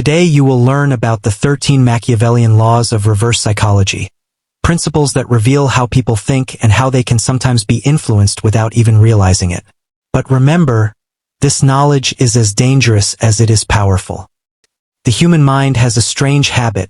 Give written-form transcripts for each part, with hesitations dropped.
Today you will learn about the 13 Machiavellian laws of reverse psychology, principles that reveal how people think and how they can sometimes be influenced without even realizing it. But remember, this knowledge is as dangerous as it is powerful. The human mind has a strange habit.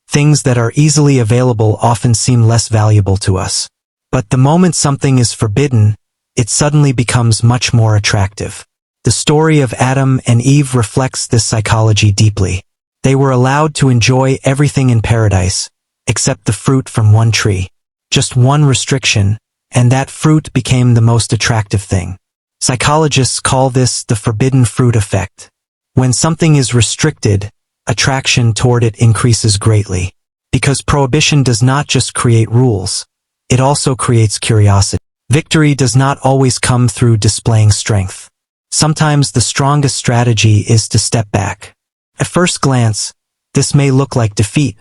Things that are easily available often seem less valuable to us. But the moment something is forbidden, it suddenly becomes much more attractive. The story of Adam and Eve reflects this psychology deeply. They were allowed to enjoy everything in paradise, except the fruit from one tree. Just one restriction, and that fruit became the most attractive thing. Psychologists call this the forbidden fruit effect. When something is restricted, attraction toward it increases greatly. Because prohibition does not just create rules, it also creates curiosity. Victory does not always come through displaying strength. Sometimes the strongest strategy is to step back. At first glance, this may look like defeat,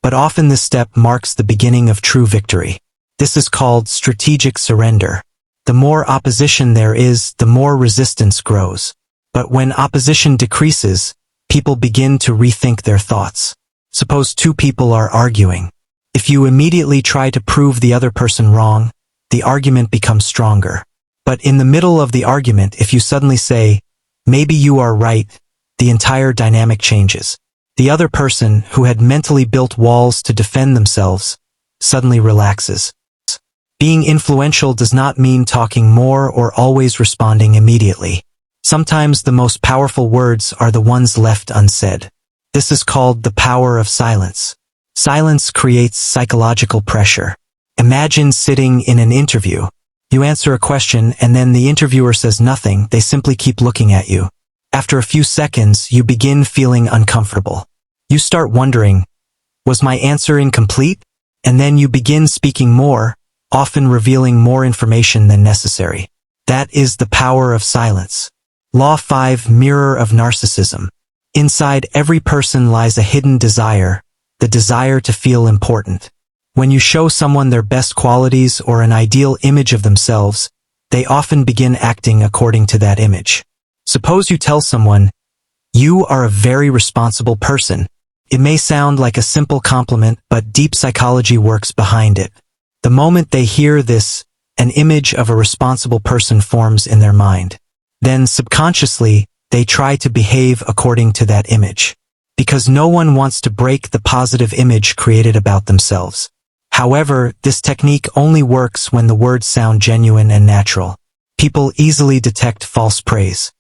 but often this step marks the beginning of true victory. This is called strategic surrender. The more opposition there is, the more resistance grows. But when opposition decreases, people begin to rethink their thoughts. Suppose two people are arguing. If you immediately try to prove the other person wrong, the argument becomes stronger. But in the middle of the argument, if you suddenly say, "Maybe you are right," the entire dynamic changes. The other person, who had mentally built walls to defend themselves, suddenly relaxes. Being influential does not mean talking more or always responding immediately. Sometimes the most powerful words are the ones left unsaid. This is called the power of silence. Silence creates psychological pressure. Imagine sitting in an interview. You answer a question and then the interviewer says nothing, they simply keep looking at you. After a few seconds, you begin feeling uncomfortable. You start wondering, was my answer incomplete? And then you begin speaking more, often revealing more information than necessary. That is the power of silence. Law 5, Mirror of Narcissism. Inside every person lies a hidden desire, the desire to feel important. When you show someone their best qualities or an ideal image of themselves, they often begin acting according to that image. Suppose you tell someone, "You are a very responsible person." It may sound like a simple compliment, but deep psychology works behind it. The moment they hear this, an image of a responsible person forms in their mind. Then subconsciously, they try to behave according to that image. Because no one wants to break the positive image created about themselves. However, this technique only works when the words sound genuine and natural. People easily detect false praise.